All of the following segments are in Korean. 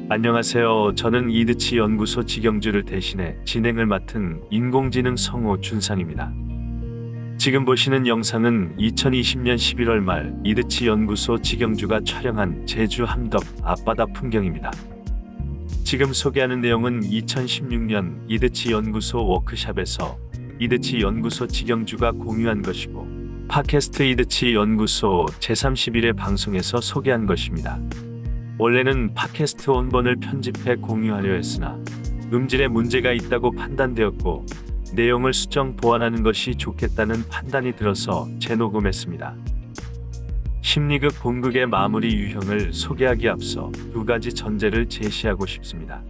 안녕하세요. 저는 이드치 연구소 지경주를 대신해 진행을 맡은 인공지능 성우 준상입니다. 지금 보시는 영상은 2020년 11월 말 이드치 연구소 지경주가 촬영한 제주 함덕 앞바다 풍경입니다. 지금 소개하는 내용은 2016년 이드치 연구소 워크샵에서 이드치 연구소 지경주가 공유한 것이고 팟캐스트 이드치 연구소 제31회 방송에서 소개한 것입니다. 원래는 팟캐스트 원본을 편집해 공유하려 했으나 음질에 문제가 있다고 판단되었고 내용을 수정 보완하는 것이 좋겠다는 판단이 들어서 재녹음했습니다. 심리극 본극의 마무리 유형을 소개하기 앞서 두 가지 전제를 제시하고 싶습니다.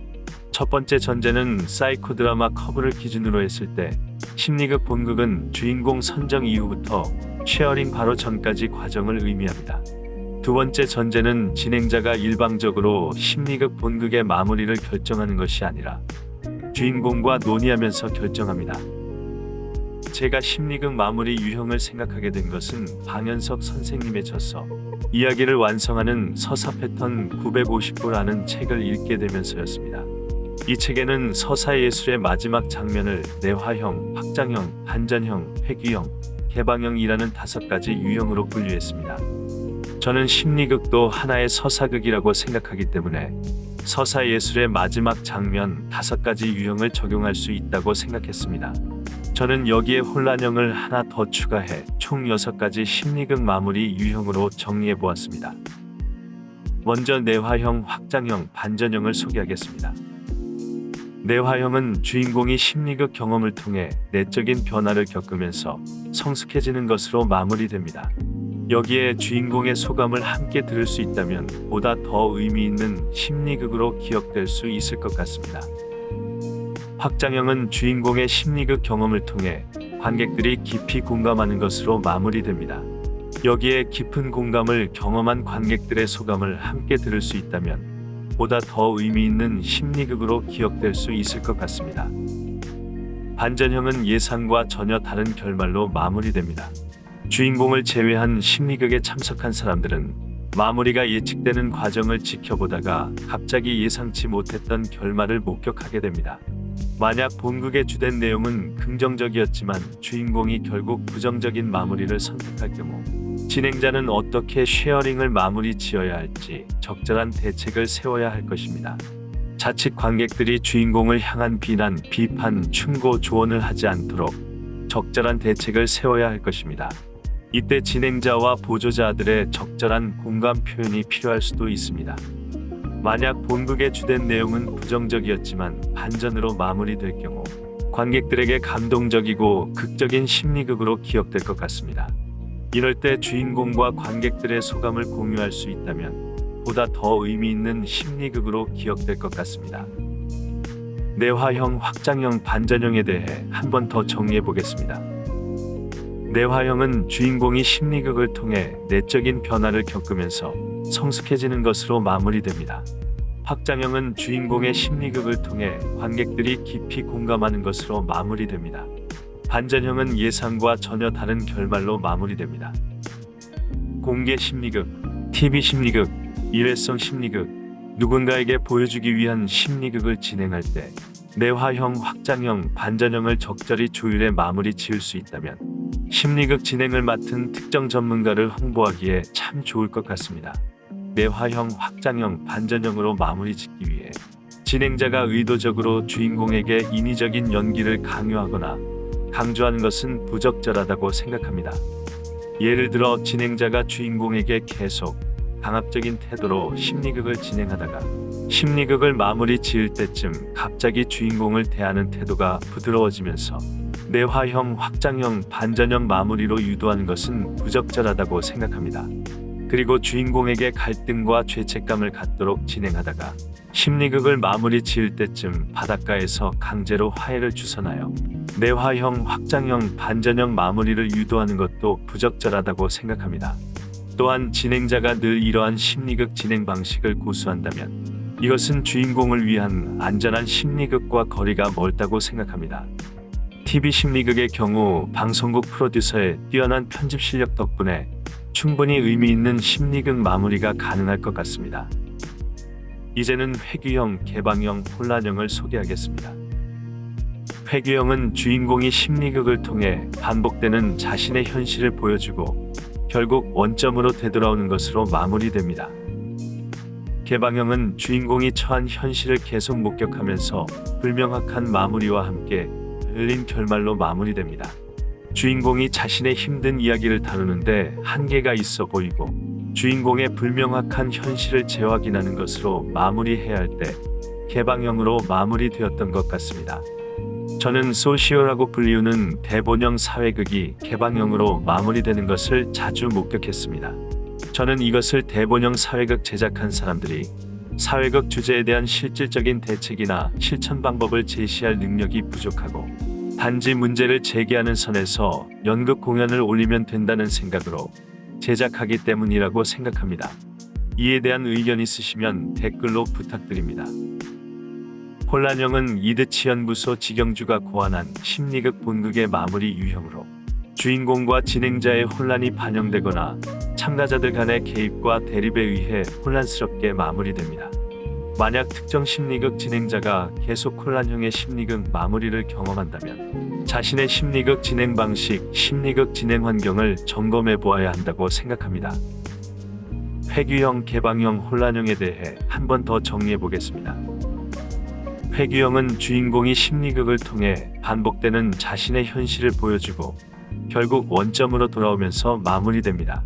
첫 번째 전제는 사이코 드라마 커브를 기준으로 했을 때 심리극 본극은 주인공 선정 이후부터 쉐어링 바로 전까지 과정을 의미합니다. 두 번째 전제는 진행자가 일방적으로 심리극 본극의 마무리를 결정하는 것이 아니라 주인공과 논의하면서 결정합니다. 제가 심리극 마무리 유형을 생각하게 된 것은 방현석 선생님의 저서 이야기를 완성하는 서사 패턴 950부라는 책을 읽게 되면서였습니다. 이 책에는 서사 예술의 마지막 장면을 내화형, 확장형, 반전형, 회귀형, 개방형이라는 5가지 유형으로 분류했습니다. 저는 심리극도 하나의 서사극이라고 생각하기 때문에 서사 예술의 마지막 장면 5가지 유형을 적용할 수 있다고 생각했습니다. 저는 여기에 혼란형을 하나 더 추가해 총 6가지 심리극 마무리 유형으로 정리해 보았습니다. 먼저 내화형, 확장형, 반전형을 소개하겠습니다. 내화형은 주인공이 심리극 경험을 통해 내적인 변화를 겪으면서 성숙해지는 것으로 마무리됩니다. 여기에 주인공의 소감을 함께 들을 수 있다면 보다 더 의미 있는 심리극으로 기억될 수 있을 것 같습니다. 확장형은 주인공의 심리극 경험을 통해 관객들이 깊이 공감하는 것으로 마무리됩니다. 여기에 깊은 공감을 경험한 관객들의 소감을 함께 들을 수 있다면 보다 더 의미 있는 심리극으로 기억될 수 있을 것 같습니다. 반전형은 예상과 전혀 다른 결말로 마무리됩니다. 주인공을 제외한 심리극에 참석한 사람들은 마무리가 예측되는 과정을 지켜보다가 갑자기 예상치 못했던 결말을 목격하게 됩니다. 만약 본극의 주된 내용은 긍정적이었지만 주인공이 결국 부정적인 마무리를 선택할 경우 진행자는 어떻게 쉐어링을 마무리 지어야 할지 적절한 대책을 세워야 할 것입니다. 자칫 관객들이 주인공을 향한 비난, 비판, 충고, 조언을 하지 않도록 적절한 대책을 세워야 할 것입니다. 이때 진행자와 보조자들의 적절한 공감 표현이 필요할 수도 있습니다. 만약 본극의 주된 내용은 부정적이었지만 반전으로 마무리될 경우 관객들에게 감동적이고 극적인 심리극으로 기억될 것 같습니다. 이럴 때 주인공과 관객들의 소감을 공유할 수 있다면 보다 더 의미 있는 심리극으로 기억될 것 같습니다. 내화형, 확장형, 반전형에 대해 한 번 더 정리해 보겠습니다. 내화형은 주인공이 심리극을 통해 내적인 변화를 겪으면서 성숙해지는 것으로 마무리됩니다. 확장형은 주인공의 심리극을 통해 관객들이 깊이 공감하는 것으로 마무리됩니다. 반전형은 예상과 전혀 다른 결말로 마무리됩니다. 공개 심리극, TV 심리극, 일회성 심리극, 누군가에게 보여주기 위한 심리극을 진행할 때 내화형, 확장형, 반전형을 적절히 조율해 마무리 지을 수 있다면 심리극 진행을 맡은 특정 전문가를 홍보하기에 참 좋을 것 같습니다. 내화형, 확장형, 반전형으로 마무리 짓기 위해 진행자가 의도적으로 주인공에게 인위적인 연기를 강요하거나 강조하는 것은 부적절하다고 생각합니다. 예를 들어 진행자가 주인공에게 계속 강압적인 태도로 심리극을 진행하다가 심리극을 마무리 지을 때쯤 갑자기 주인공을 대하는 태도가 부드러워지면서 내화형, 확장형, 반전형 마무리로 유도하는 것은 부적절하다고 생각합니다. 그리고 주인공에게 갈등과 죄책감을 갖도록 진행하다가 심리극을 마무리 지을 때쯤 바닷가에서 강제로 화해를 주선하여 내화형, 확장형, 반전형 마무리를 유도하는 것도 부적절하다고 생각합니다. 또한 진행자가 늘 이러한 심리극 진행 방식을 고수한다면 이것은 주인공을 위한 안전한 심리극과 거리가 멀다고 생각합니다. TV 심리극의 경우 방송국 프로듀서의 뛰어난 편집 실력 덕분에 충분히 의미 있는 심리극 마무리가 가능할 것 같습니다. 이제는 회귀형, 개방형, 혼란형을 소개하겠습니다. 회귀형은 주인공이 심리극을 통해 반복되는 자신의 현실을 보여주고 결국 원점으로 되돌아오는 것으로 마무리됩니다. 개방형은 주인공이 처한 현실을 계속 목격하면서 불명확한 마무리와 함께 열린 결말로 마무리됩니다. 주인공이 자신의 힘든 이야기를 다루는데 한계가 있어 보이고 주인공의 불명확한 현실을 재확인하는 것으로 마무리해야 할 때 개방형으로 마무리되었던 것 같습니다. 저는 소시오라고 불리우는 대본형 사회극이 개방형으로 마무리되는 것을 자주 목격했습니다. 저는 이것을 대본형 사회극 제작한 사람들이 사회극 주제에 대한 실질적인 대책이나 실천 방법을 제시할 능력이 부족하고 단지 문제를 제기하는 선에서 연극 공연을 올리면 된다는 생각으로 제작하기 때문이라고 생각합니다. 이에 대한 의견 있으시면 댓글로 부탁드립니다. 혼란형은 이드치 연구소 직영주가 고안한 심리극 본극의 마무리 유형으로 주인공과 진행자의 혼란이 반영되거나 참가자들 간의 개입과 대립에 의해 혼란스럽게 마무리됩니다. 만약 특정 심리극 진행자가 계속 혼란형의 심리극 마무리를 경험한다면 자신의 심리극 진행 방식, 심리극 진행 환경을 점검해 보아야 한다고 생각합니다. 회귀형, 개방형, 혼란형에 대해 한 번 더 정리해 보겠습니다. 회귀형은 주인공이 심리극을 통해 반복되는 자신의 현실을 보여주고 결국 원점으로 돌아오면서 마무리됩니다.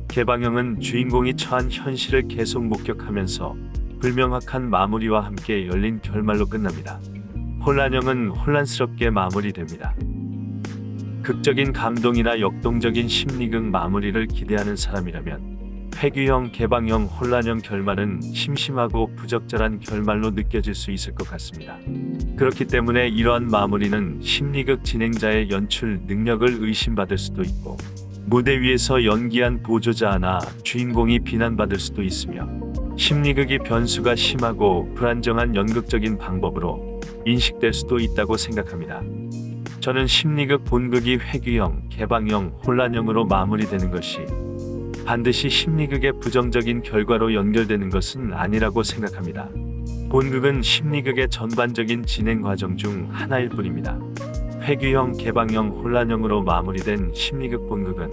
개방형은 주인공이 처한 현실을 계속 목격하면서 불명확한 마무리와 함께 열린 결말로 끝납니다. 혼란형은 혼란스럽게 마무리됩니다. 극적인 감동이나 역동적인 심리극 마무리를 기대하는 사람이라면 회귀형, 개방형, 혼란형 결말은 심심하고 부적절한 결말로 느껴질 수 있을 것 같습니다. 그렇기 때문에 이러한 마무리는 심리극 진행자의 연출 능력을 의심받을 수도 있고 무대 위에서 연기한 보조자나 주인공이 비난받을 수도 있으며 심리극이 변수가 심하고 불안정한 연극적인 방법으로 인식될 수도 있다고 생각합니다. 저는 심리극 본극이 회귀형, 개방형, 혼란형으로 마무리되는 것이 반드시 심리극의 부정적인 결과로 연결되는 것은 아니라고 생각합니다. 본극은 심리극의 전반적인 진행 과정 중 하나일 뿐입니다. 회귀형, 개방형, 혼란형으로 마무리된 심리극 본극은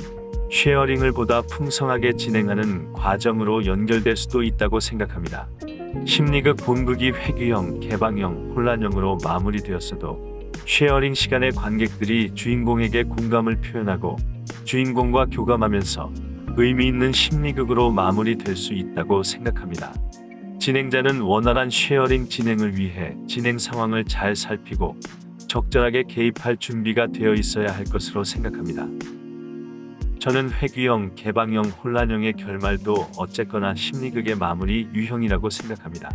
쉐어링을 보다 풍성하게 진행하는 과정으로 연결될 수도 있다고 생각합니다. 심리극 본극이 회귀형, 개방형, 혼란형으로 마무리되었어도 쉐어링 시간의 관객들이 주인공에게 공감을 표현하고 주인공과 교감하면서 의미 있는 심리극으로 마무리될 수 있다고 생각합니다. 진행자는 원활한 쉐어링 진행을 위해 진행 상황을 잘 살피고 적절하게 개입할 준비가 되어 있어야 할 것으로 생각합니다. 저는 회귀형, 개방형, 혼란형의 결말도 어쨌거나 심리극의 마무리 유형이라고 생각합니다.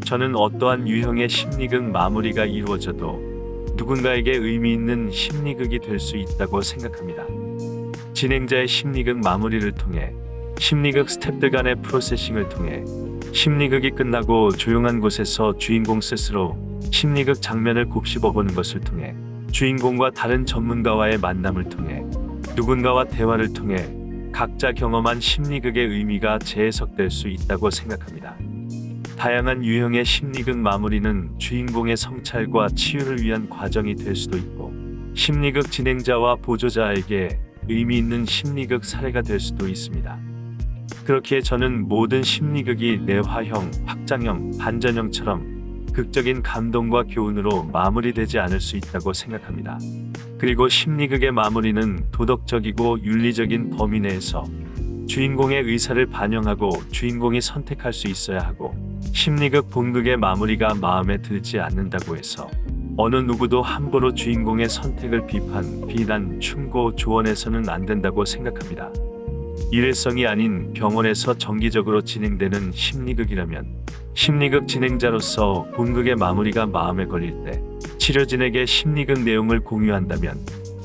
저는 어떠한 유형의 심리극 마무리가 이루어져도 누군가에게 의미 있는 심리극이 될 수 있다고 생각합니다. 진행자의 심리극 마무리를 통해 심리극 스태프들 간의 프로세싱을 통해 심리극이 끝나고 조용한 곳에서 주인공 스스로 심리극 장면을 곱씹어보는 것을 통해 주인공과 다른 전문가와의 만남을 통해 누군가와 대화를 통해 각자 경험한 심리극의 의미가 재해석될 수 있다고 생각합니다. 다양한 유형의 심리극 마무리는 주인공의 성찰과 치유를 위한 과정이 될 수도 있고 심리극 진행자와 보조자에게 의미 있는 심리극 사례가 될 수도 있습니다. 그렇기에 저는 모든 심리극이 내화형, 확장형, 반전형처럼 극적인 감동과 교훈으로 마무리되지 않을 수 있다고 생각합니다. 그리고 심리극의 마무리는 도덕적이고 윤리적인 범위 내에서 주인공의 의사를 반영하고 주인공이 선택할 수 있어야 하고 심리극 본극의 마무리가 마음에 들지 않는다고 해서 어느 누구도 함부로 주인공의 선택을 비난, 충고, 조언해서는 안 된다고 생각합니다. 일회성이 아닌 병원에서 정기적으로 진행되는 심리극이라면 심리극 진행자로서 본극의 마무리가 마음에 걸릴 때 치료진에게 심리극 내용을 공유한다면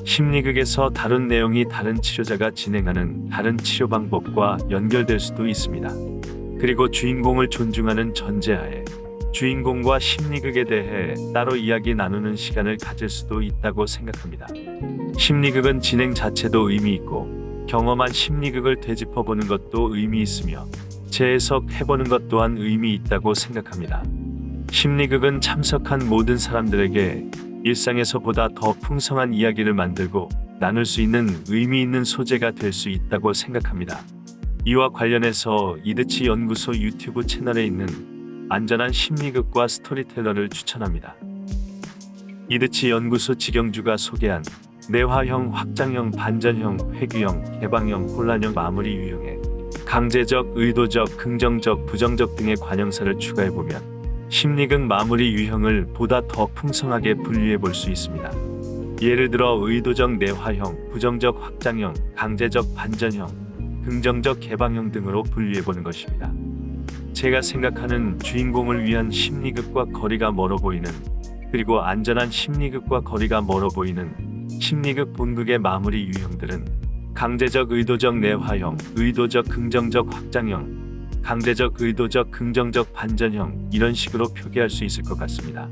심리극에서 다룬 내용이 다른 치료자가 진행하는 다른 치료 방법과 연결될 수도 있습니다. 그리고 주인공을 존중하는 전제하에 주인공과 심리극에 대해 따로 이야기 나누는 시간을 가질 수도 있다고 생각합니다. 심리극은 진행 자체도 의미 있고 경험한 심리극을 되짚어보는 것도 의미 있으며 재해석해보는 것 또한 의미 있다고 생각합니다. 심리극은 참석한 모든 사람들에게 일상에서 보다 더 풍성한 이야기를 만들고 나눌 수 있는 의미 있는 소재가 될 수 있다고 생각합니다. 이와 관련해서 이드치 연구소 유튜브 채널에 있는 안전한 심리극과 스토리텔러를 추천합니다. 이드치 연구소 직영주가 소개한 내화형, 확장형, 반전형, 회귀형, 개방형, 혼란형, 마무리 유형에 강제적, 의도적, 긍정적, 부정적 등의 관형사를 추가해보면 심리극 마무리 유형을 보다 더 풍성하게 분류해 볼 수 있습니다. 예를 들어 의도적 내화형, 부정적 확장형, 강제적 반전형, 긍정적 개방형 등으로 분류해 보는 것입니다. 제가 생각하는 주인공을 위한 심리극과 거리가 멀어 보이는, 그리고 안전한 심리극과 거리가 멀어 보이는 심리극 본극의 마무리 유형들은 강제적 의도적 내화형, 의도적 긍정적 확장형, 강제적 의도적 긍정적 반전형, 이런 식으로 표기할 수 있을 것 같습니다.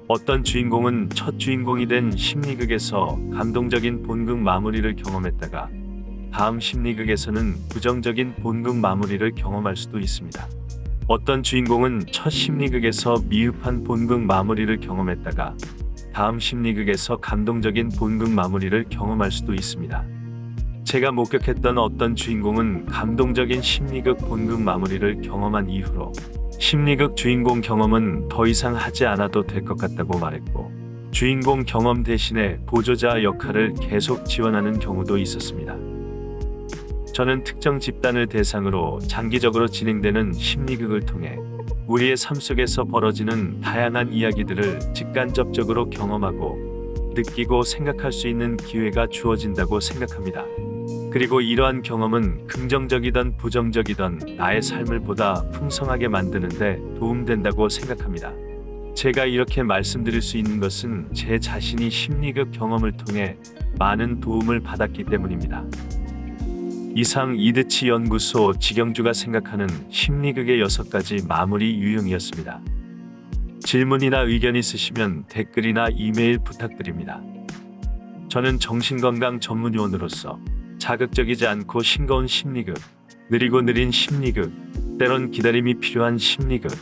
어떤 주인공은 첫 주인공이 된 심리극에서 감동적인 본극 마무리를 경험했다가 다음 심리극에서는 부정적인 본극 마무리를 경험할 수도 있습니다. 어떤 주인공은 첫 심리극에서 미흡한 본극 마무리를 경험했다가 다음 심리극에서 감동적인 본극 마무리를 경험할 수도 있습니다. 제가 목격했던 어떤 주인공은 감동적인 심리극 본극 마무리를 경험한 이후로 심리극 주인공 경험은 더 이상 하지 않아도 될 것 같다고 말했고, 주인공 경험 대신에 보조자 역할을 계속 지원하는 경우도 있었습니다. 저는 특정 집단을 대상으로 장기적으로 진행되는 심리극을 통해 우리의 삶 속에서 벌어지는 다양한 이야기들을 직간접적으로 경험하고 느끼고 생각할 수 있는 기회가 주어진다고 생각합니다. 그리고 이러한 경험은 긍정적이든 부정적이든 나의 삶을 보다 풍성하게 만드는데 도움된다고 생각합니다. 제가 이렇게 말씀드릴 수 있는 것은 제 자신이 심리극 경험을 통해 많은 도움을 받았기 때문입니다. 이상 이드치 연구소 직영주가 생각하는 심리극의 6가지 마무리 유형이었습니다. 질문이나 의견 있으시면 댓글이나 이메일 부탁드립니다. 저는 정신건강 전문요원으로서 자극적이지 않고 싱거운 심리극, 느리고 느린 심리극, 때론 기다림이 필요한 심리극,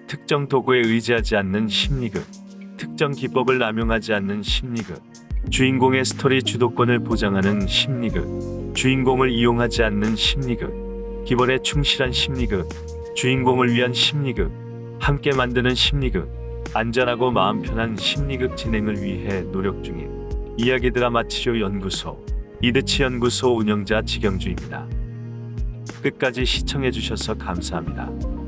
특정 도구에 의지하지 않는 심리극, 특정 기법을 남용하지 않는 심리극, 주인공의 스토리 주도권을 보장하는 심리극, 주인공을 이용하지 않는 심리극, 기본에 충실한 심리극, 주인공을 위한 심리극, 함께 만드는 심리극, 안전하고 마음 편한 심리극 진행을 위해 노력 중인 이야기 드라마 치료 연구소 이드치 연구소 운영자 직영주입니다. 끝까지 시청해 주셔서 감사합니다.